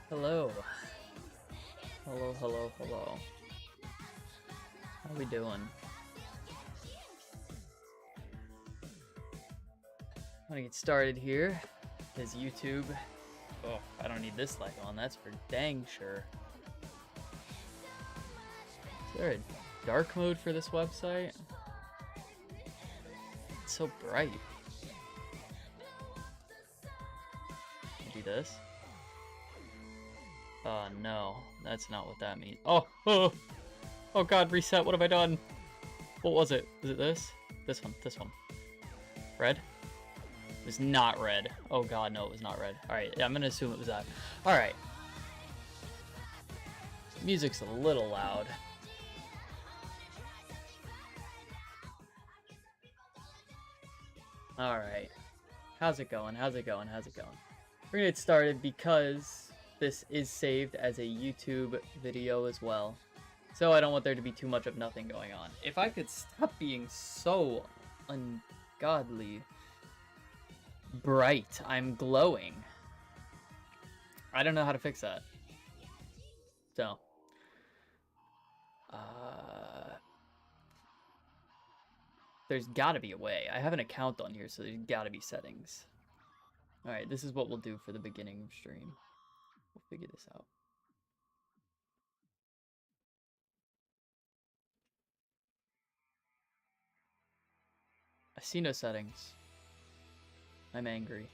Hello. Hello, hello, hello. How we doing? I'm gonna get started here. Is YouTube. Oh, I don't need this light on, that's for dang sure. Is there a dark mode for this website? It's so bright. Do this. No, that's not what that means. Oh god, reset, what have I done? What was it? Was it this? This one. Red? It was not red. Oh god, no, it was not red. Alright, yeah, I'm gonna assume it was that. Alright. Music's a little loud. Alright. How's it going? We're gonna get started because this is saved as a YouTube video as well. So I don't want there to be too much of nothing going on. If I could stop being so ungodly bright, I'm glowing. I don't know how to fix that. So. There's gotta be a way. I have an account on here, so there's gotta be settings. Alright, this is what we'll do for the beginning of stream. We'll figure this out. I see no settings. I'm angry.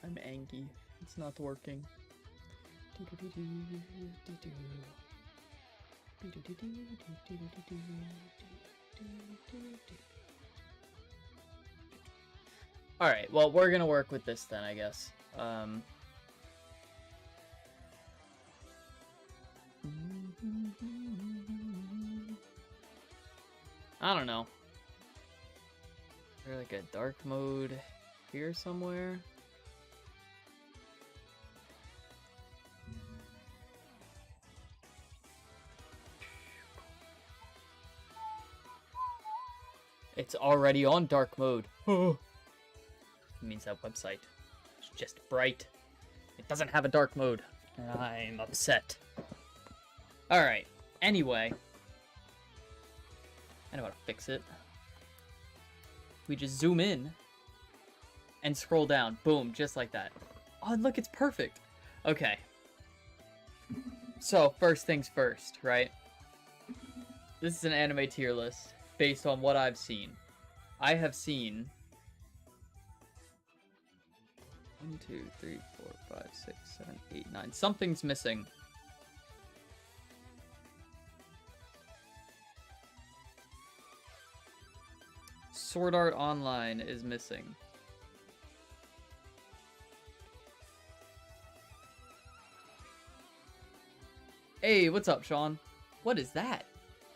I'm angry. It's not working. Alright, well, we're gonna work with this then, I guess. I don't know. Is there like a dark mode here somewhere? It's already on dark mode. It means that website is just bright. It doesn't have a dark mode. And I'm upset. Alright, anyway. I know how to fix it. We just zoom in and scroll down. Boom, just like that. Oh, look, it's perfect. Okay. So, first things first, right? This is an anime tier list based on what I've seen. I have seen 1, 2, 3, 4, 5, 6, 7, 8, 9. Something's missing. Sword Art Online is missing. Hey, what's up, Sean? What is that?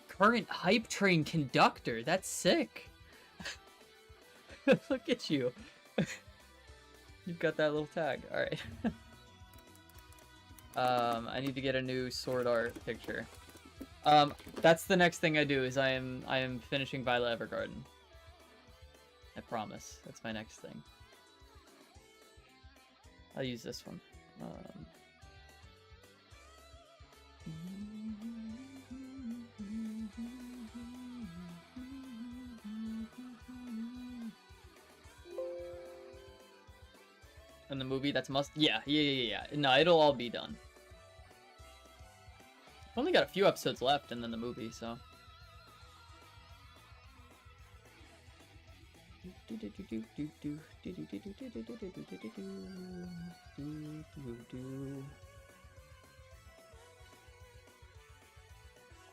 Current Hype Train Conductor. That's sick. Look at you. You've got that little tag. Alright. I need to get a new Sword Art picture. That's the next thing I do, is I am finishing Violet Evergarden. I promise. That's my next thing. I'll use this one. And the movie, that's must. Yeah. No, it'll all be done. I've only got a few episodes left, and then the movie, so.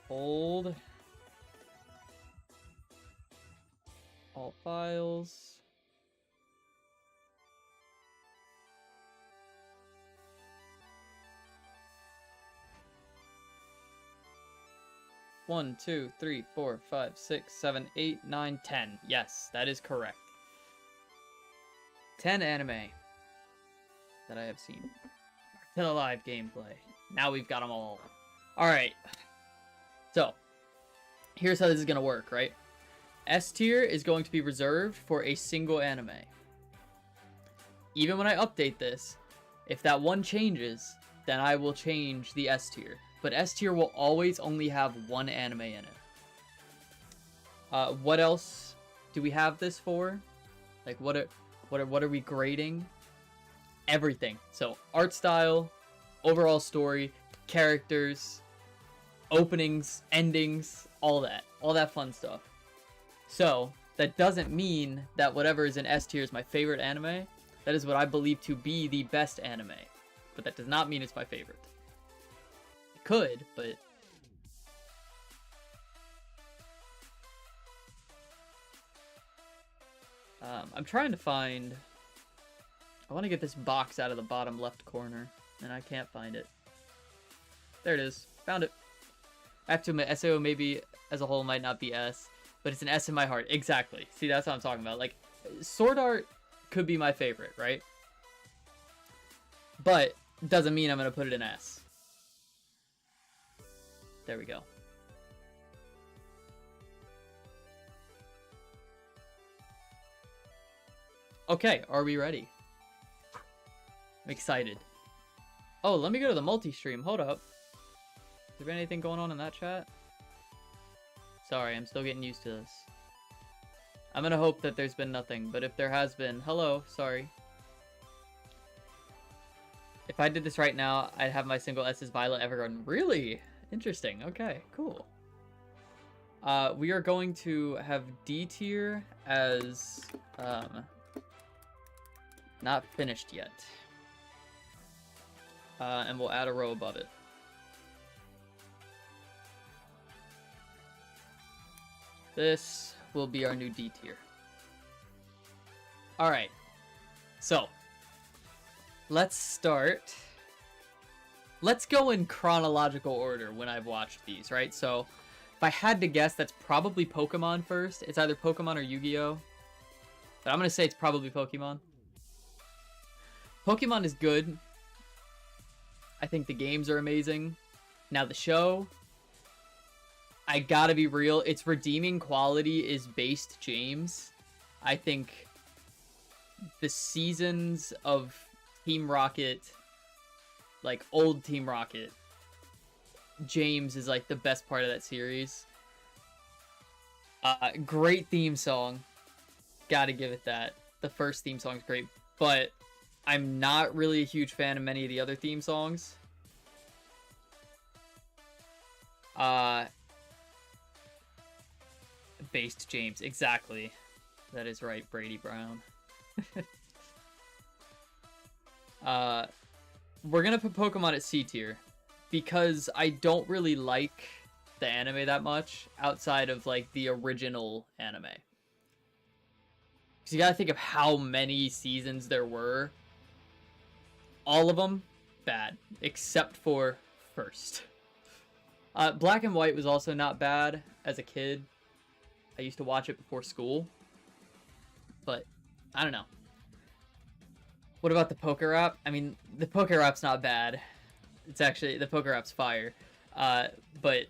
Hold. All files. One, 2, 3, 4, 5, 6, 7, 8, 9, 10. Yes, that is correct. 10 anime that I have seen. To the live gameplay. Now we've got them all. Alright. So, here's how this is going to work, right? S tier is going to be reserved for a single anime. Even when I update this, if that one changes, then I will change the S tier. But S tier will always only have one anime in it. What else do we have this for? Like, what are we grading? Everything. So, art style, overall story, characters, openings, endings, all that fun stuff. So, that doesn't mean that whatever is in S tier is my favorite anime. That is what I believe to be the best anime. But that does not mean it's my favorite. It could, but... I'm trying to find... I want to get this box out of the bottom left corner, and I can't find it. There it is. Found it. I have to admit, SAO maybe as a whole might not be S, but it's an S in my heart. Exactly. See, that's what I'm talking about. Like, Sword Art could be my favorite, right? But doesn't mean I'm going to put it in S. There we go. Okay, are we ready? I'm excited. Oh, let me go to the multi-stream. Hold up. Has there been anything going on in that chat? Sorry, I'm still getting used to this. I'm gonna hope that there's been nothing, but if there has been, hello, sorry. If I did this right now, I'd have my single S's Violet Evergarden. Really? Interesting. Okay, cool. We are going to have D tier as, not finished yet. And we'll add a row above it. This will be our new D tier. Alright. So, let's start. Let's go in chronological order when I've watched these, right? So, if I had to guess, that's probably Pokemon first. It's either Pokemon or Yu-Gi-Oh! But I'm going to say it's probably Pokemon. Pokemon is good. I think the games are amazing. Now the show, I gotta be real, its redeeming quality is Based James. I think the seasons of Team Rocket, like old Team Rocket, James is like the best part of that series. Great theme song. Gotta give it that. The first theme song is great, but I'm not really a huge fan of many of the other theme songs. Based James, exactly. That is right, Brady Brown. We're gonna put Pokemon at C tier because I don't really like the anime that much outside of like the original anime. Because you gotta think of how many seasons there were. All of them bad, except for first. Black and White was also not bad as a kid. I used to watch it before school. But, I don't know. What about the Poker Rap? I mean, the Poker Rap's not bad. It's actually, the Poker Rap's fire. But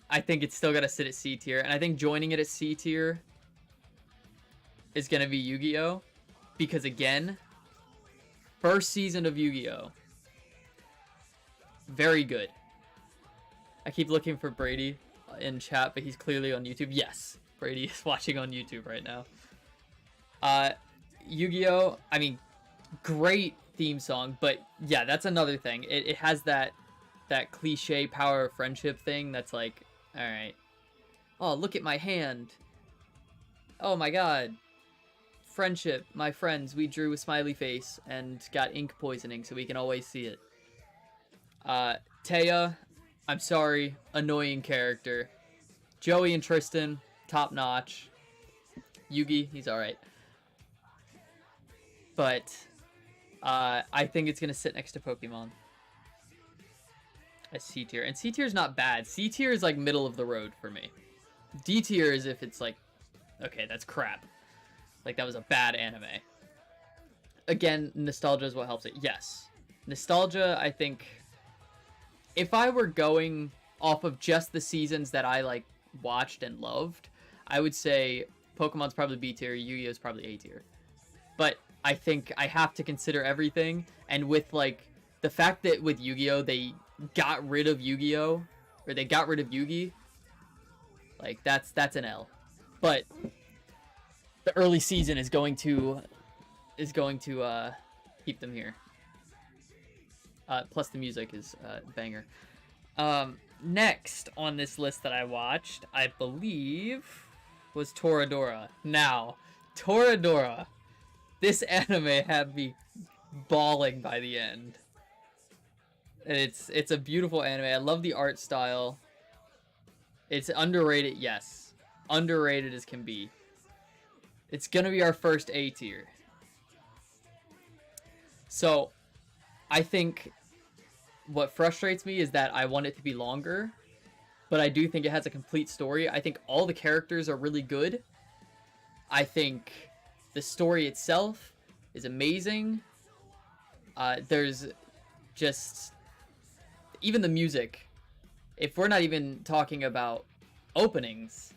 I think it's still gotta sit at C tier. And I think joining it at C tier is gonna be Yu-Gi-Oh! Because again, first season of Yu-Gi-Oh! Very good. I keep looking for Brady in chat, but he's clearly on YouTube. Yes, Brady is watching on YouTube right now. Yu-Gi-Oh! I mean, great theme song, but yeah, that's another thing. It has that cliche power of friendship thing that's like, alright. Oh, look at my hand. Oh my god. Friendship, my friends, we drew a smiley face and got ink poisoning so we can always see it. Taya, I'm sorry, annoying character. Joey and Tristan, top notch. Yugi, he's alright. But I think it's gonna sit next to Pokemon as C tier. And C tier is not bad. C tier is like middle of the road for me. D tier is if it's like, okay, that's crap. Like that was a bad anime. Again, nostalgia is what helps it. Yes. Nostalgia, I think, if I were going off of just the seasons that I like watched and loved, I would say Pokemon's probably B tier, Yu-Gi-Oh's probably A tier. But I think I have to consider everything, and with like the fact that with Yu-Gi-Oh they got rid of Yu-Gi-Oh, or they got rid of Yugi, like that's an L. But the early season is going to keep them here. Plus the music is banger. Next on this list that I watched, I believe, was Toradora. Now, Toradora, this anime had me bawling by the end. And it's a beautiful anime. I love the art style. It's underrated, yes. Underrated as can be. It's gonna be our first A tier. So, I think what frustrates me is that I want it to be longer, but I do think it has a complete story. I think all the characters are really good. I think the story itself is amazing. There's just... even the music. If we're not even talking about openings...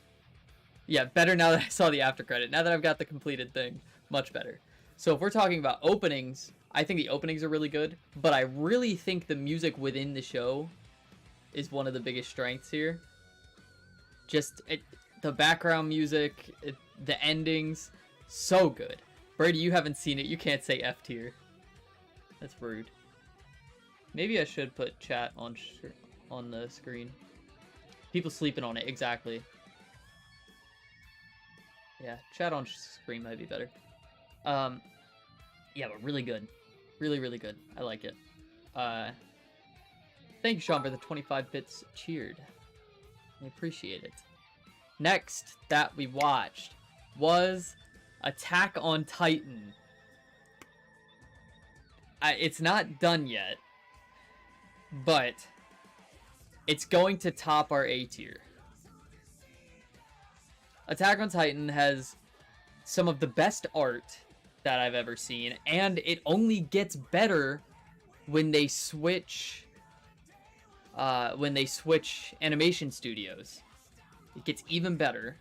yeah, better now that I saw the after credit. Now that I've got the completed thing, much better. So if we're talking about openings, I think the openings are really good, but I really think the music within the show is one of the biggest strengths here. Just the background music, the endings, so good. Brady, you haven't seen it. You can't say F tier. That's rude. Maybe I should put chat on the screen. People sleeping on it, exactly. Yeah, chat on screen might be better. Yeah, but really good. Really, really good. I like it. Thank you, Sean, for the 25 bits cheered. I appreciate it. Next that we watched was Attack on Titan. It's not done yet, but it's going to top our A tier. Attack on Titan has some of the best art that I've ever seen, and it only gets better when they switch animation studios. It gets even better.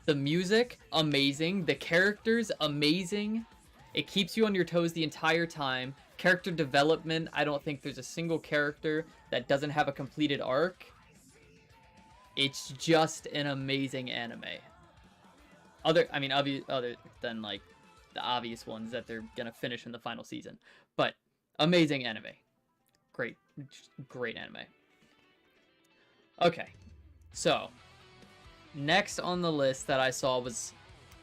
The music, amazing. The characters, amazing. It keeps you on your toes the entire time. Character development, I don't think there's a single character that doesn't have a completed arc. It's just an amazing anime. Other than like the obvious ones that they're gonna finish in the final season, but amazing anime. Great anime. Okay, so next on the list that I saw was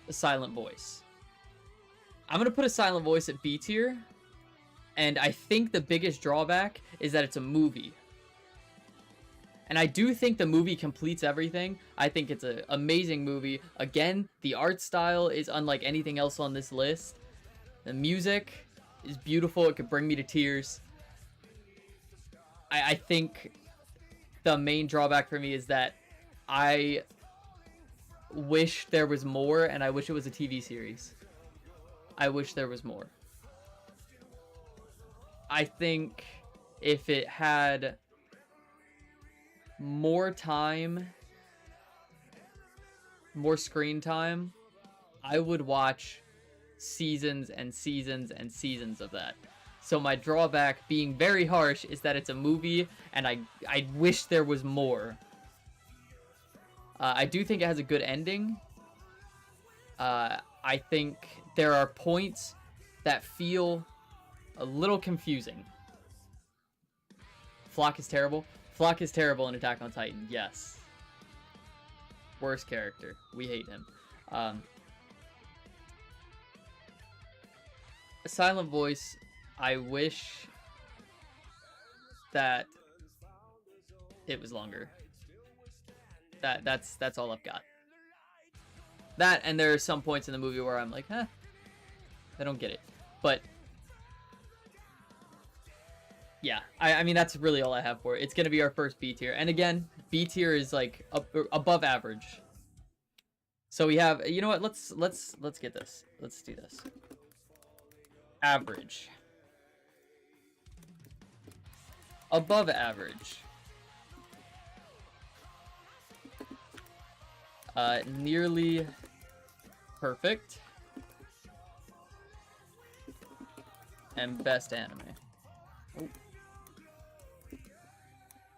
A Silent Voice. I'm gonna put A Silent Voice at B tier, and I think the biggest drawback is that it's a movie. And I do think the movie completes everything. I think it's an amazing movie. Again, the art style is unlike anything else on this list. The music is beautiful. It could bring me to tears. I think the main drawback for me is that I wish there was more, and I wish it was a TV series. I wish there was more. I think if it had more time, more screen time, I would watch seasons and seasons and seasons of that. So my drawback, being very harsh, is that it's a movie, and I wish there was more. I do think it has a good ending. I think there are points that feel a little confusing. Flock is terrible. Flock is terrible in Attack on Titan, yes. Worst character. We hate him. A Silent Voice, I wish that it was longer. That's all I've got. That, and there are some points in the movie where I'm like, I don't get it. But yeah, I mean, that's really all I have for it. It's going to be our first B tier. And again, B tier is like above average. So we have, you know what? Let's get this. Let's do this. Average. Above average. Nearly perfect. And best anime. Oh.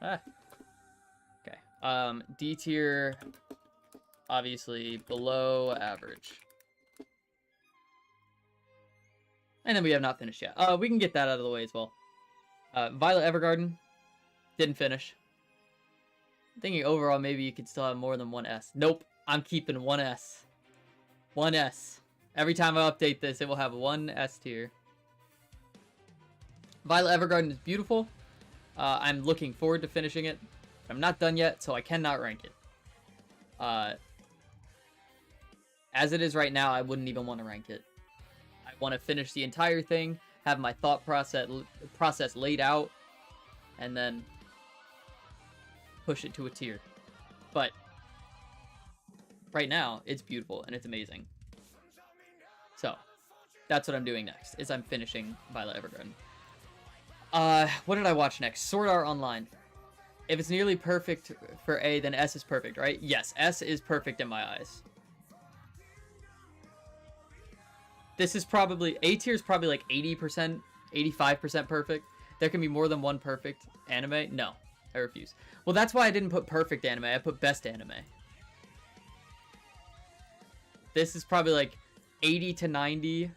Ah. Okay. D tier, obviously below average. And then we have not finished yet. We can get that out of the way as well. Violet Evergarden, didn't finish. I'm thinking overall maybe you could still have more than one S. Nope, I'm keeping one S. One S. Every time I update this, it will have one S tier. Violet Evergarden is beautiful. I'm looking forward to finishing it. I'm not done yet, so I cannot rank it. As it is right now, I wouldn't even want to rank it. I want to finish the entire thing, have my thought process laid out, and then push it to a tier. But right now, it's beautiful and it's amazing. So that's what I'm doing next, is I'm finishing Violet Evergarden. What did I watch next? Sword Art Online. If it's nearly perfect for A, then S is perfect, right? Yes, S is perfect in my eyes. This is probably, A tier is probably like 80%, 85% perfect. There can be more than one perfect anime. No, I refuse. Well, that's why I didn't put perfect anime. I put best anime. This is probably like 80 to 90%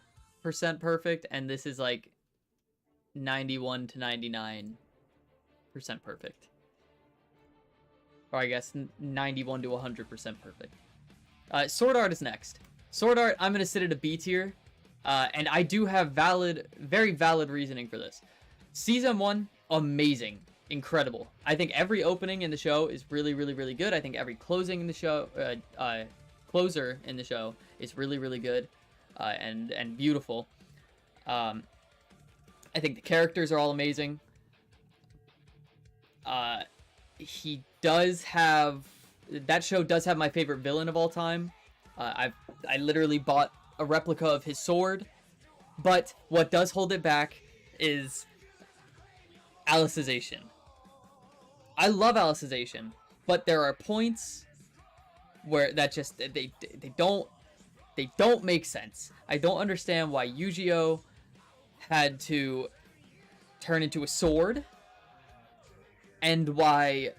perfect, and this is like 91 to 99% perfect. Or I guess 91 to 100% perfect. Sword Art is next. Sword Art, I'm going to sit at a B tier. And I do have very valid reasoning for this. Season 1, amazing. Incredible. I think every opening in the show is really, really, really good. I think every closing in the show, closer in the show is really, really good. And beautiful. I think the characters are all amazing. He does have... That show does have my favorite villain of all time. I literally bought a replica of his sword. But what does hold it back is Alicization. I love Alicization, but there are points where that just... They don't make sense. I don't understand why Yu-Gi-Oh! Had to turn into a sword, and why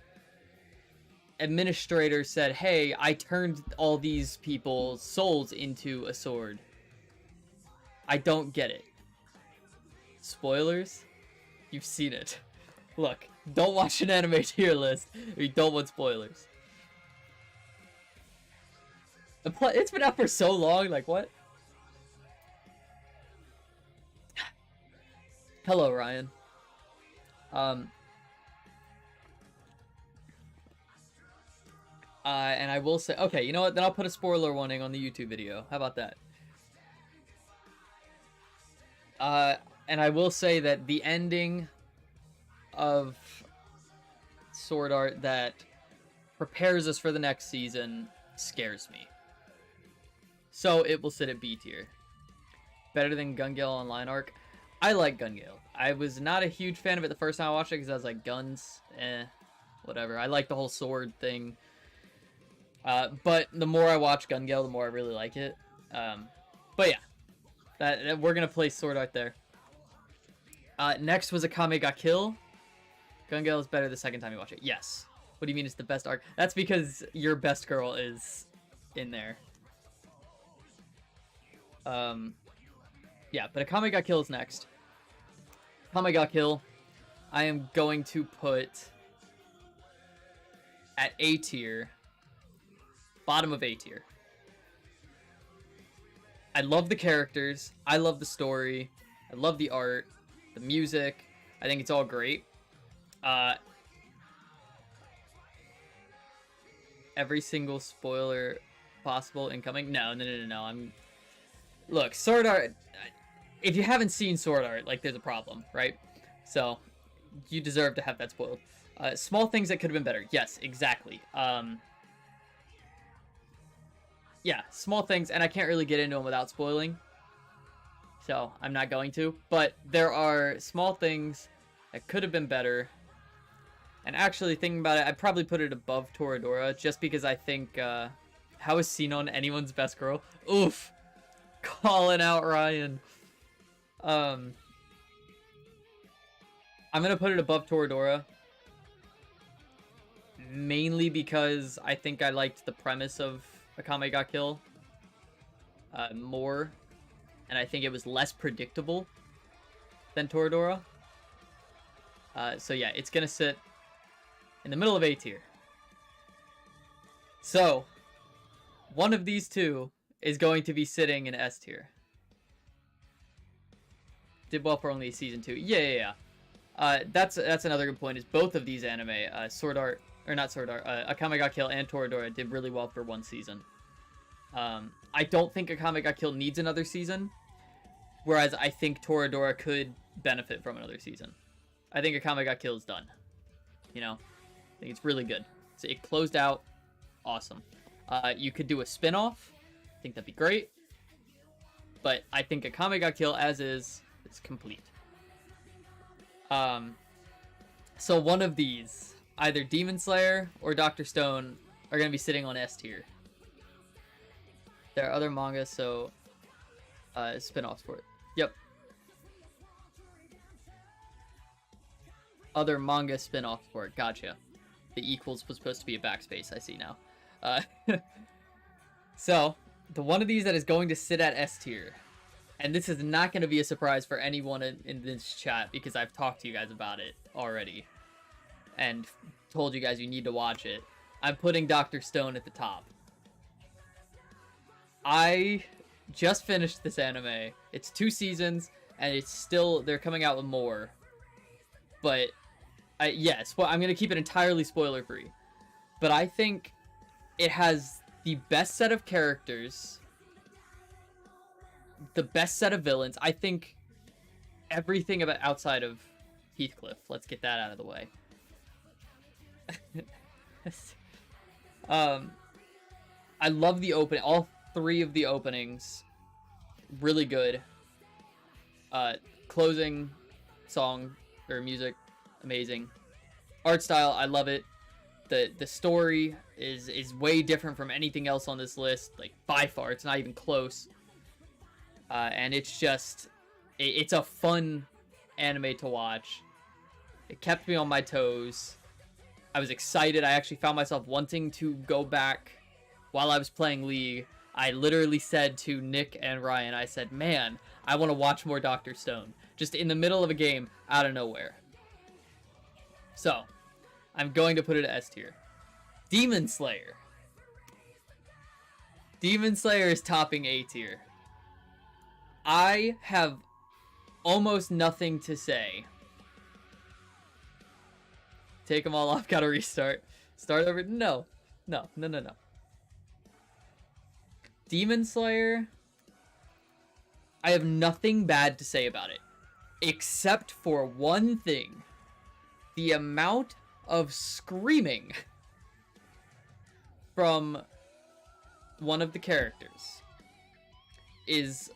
administrators said, hey, I turned all these people's souls into a sword. I don't get it. Spoilers? You've seen it. Look, don't watch an anime tier list if you don't want spoilers. It's been out for so long, like what? Hello, Ryan. And I will say, okay, you know what? Then I'll put a spoiler warning on the YouTube video. How about that? And I will say that the ending of Sword Art that prepares us for the next season scares me. So it will sit at B tier. Better than Gun Gale Online arc. I like Gun Gale. I was not a huge fan of it the first time I watched it because I was like, guns, whatever. I like the whole sword thing. But the more I watch Gun Gale, the more I really like it. But yeah, we're going to place Sword Art there. Next was Akame ga Kill. Gun Gale is better the second time you watch it. Yes. What do you mean it's the best arc? That's because your best girl is in there. Yeah, but Akame ga Kill is next. Akame ga Kill, I am going to put at A tier. Bottom of A tier. I love the characters. I love the story. I love the art. The music. I think it's all great. Every single spoiler possible incoming. No. Look, Sword Art... If you haven't seen Sword Art, like, there's a problem, right? So, you deserve to have that spoiled. Small things that could have been better. Yes, exactly. Yeah, small things, and I can't really get into them without spoiling. So, I'm not going to. But there are small things that could have been better. And actually, thinking about it, I'd probably put it above Toradora, just because I think How is Sinon anyone's best girl? Oof. Calling out Ryan. I'm gonna put it above Toradora. Mainly because I think I liked the premise of Akame ga Kill more. And I think it was less predictable than Toradora. So yeah, it's gonna sit in the middle of A tier. So, one of these two is going to be sitting in S tier. Did well for only season 2. Yeah. That's another good point, is both of these anime, Akame ga Kill and Toradora did really well for one season. I don't think Akame ga Kill needs another season, whereas I think Toradora could benefit from another season. I think Akame ga Kill is done. You know? I think it's really good. So it closed out. Awesome. You could do a spin-off. I think that'd be great. But I think Akame ga Kill as is complete. So one of these, either Demon Slayer or Dr. Stone, are going to be sitting on S tier. There are other manga, so spin-offs for it. Yep. Other manga spin-off for it. Gotcha. The equals was supposed to be a backspace. I see now. So, the one of these that is going to sit at S tier, and this is not going to be a surprise for anyone in this chat because I've talked to you guys about it already and told you guys you need to watch it. I'm putting Dr. Stone at the top. I just finished this anime. It's 2 seasons, and it's still, they're coming out with more. But, yes, well, I'm going to keep it entirely spoiler-free. But I think it has the best set of characters, the best set of villains. I think everything about outside of Heathcliff. Let's get that out of the way. I love the opening. All 3 of the openings, really good. Closing song or music, amazing. Art style, I love it. The story is way different from anything else on this list, like by far. It's not even close. And it's just, it's a fun anime to watch. It kept me on my toes. I was excited. I actually found myself wanting to go back while I was playing League. I literally said to Nick and Ryan, I said, man, I want to watch more Dr. Stone. Just in the middle of a game, out of nowhere. So, I'm going to put it at S tier. Demon Slayer. Demon Slayer is topping A tier. I have almost nothing to say. Take them all off, gotta restart. Start over. No. Demon Slayer, I have nothing bad to say about it. Except for one thing. The amount of screaming from one of the characters is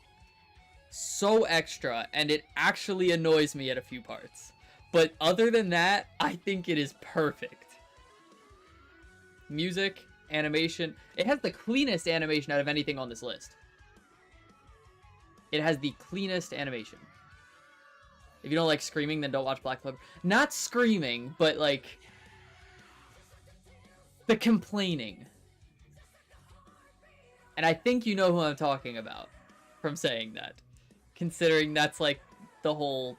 so extra, and it actually annoys me at a few parts. But other than that, I think it is perfect. Music, animation. It has the cleanest animation out of anything on this list. It has the cleanest animation. If you don't like screaming, then don't watch Black Clover. Not screaming, but like the complaining. And I think you know who I'm talking about from saying that. Considering that's like the whole...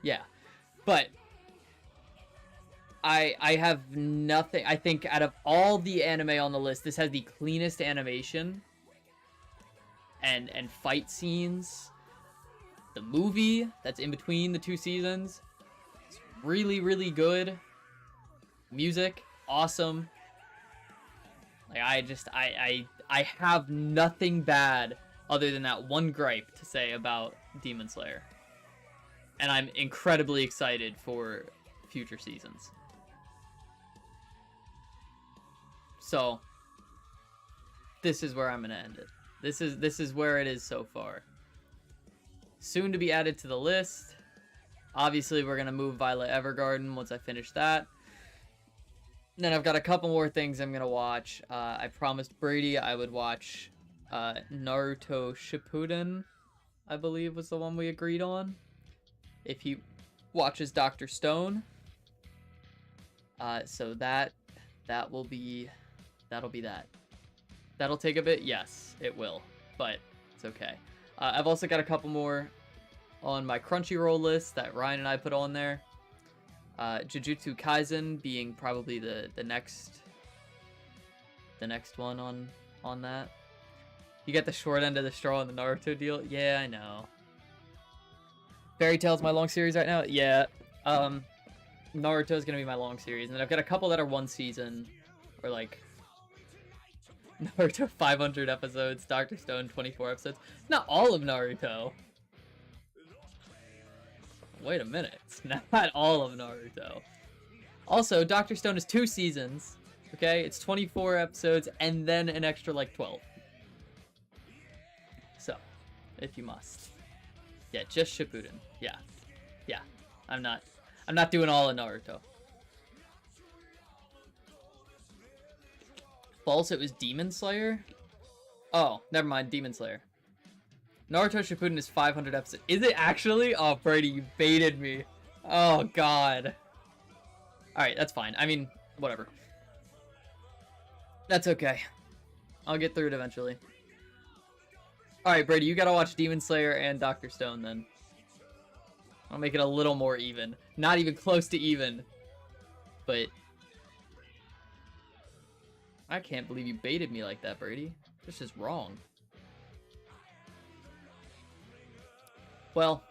Yeah. But I have nothing... I think out of all the anime on the list, this has the cleanest animation. And fight scenes. The movie that's in between the 2 seasons. It's really, really good. Music, awesome. Like, I have nothing bad other than that one gripe to say about Demon Slayer. And I'm incredibly excited for future seasons. So, this is where I'm going to end it. This is where it is so far. Soon to be added to the list. Obviously, we're going to move Violet Evergarden once I finish that. Then I've got a couple more things I'm gonna watch. I promised Brady I would watch Naruto Shippuden, I believe was the one we agreed on. If he watches Dr. Stone. So that'll be that. That'll take a bit, yes, it will, but it's okay. I've also got a couple more on my Crunchyroll list that Ryan and I put on there. Jujutsu Kaisen being probably the next one on that. You get the short end of the straw on the Naruto deal. Yeah, I know. Fairy Tail's my long series right now. Yeah. Naruto's gonna be my long series, and then I've got a couple that are one season, or like Naruto 500 episodes, Dr. Stone 24 episodes. Not all of Naruto. Wait a minute, it's not all of Naruto. Also, Dr. Stone is 2 seasons, okay? It's 24 episodes, and then an extra, like, 12. So, if you must. Yeah, just Shippuden. Yeah. Yeah. I'm not doing all of Naruto. False, it was Demon Slayer? Oh, never mind, Demon Slayer. Naruto Shippuden is 500 episodes. Is it actually? Oh, Brady, you baited me. Oh, God. Alright, that's fine. I mean, whatever. That's okay. I'll get through it eventually. Alright, Brady, you gotta watch Demon Slayer and Dr. Stone, then. I'll make it a little more even. Not even close to even. But... I can't believe you baited me like that, Brady. This is wrong. Well,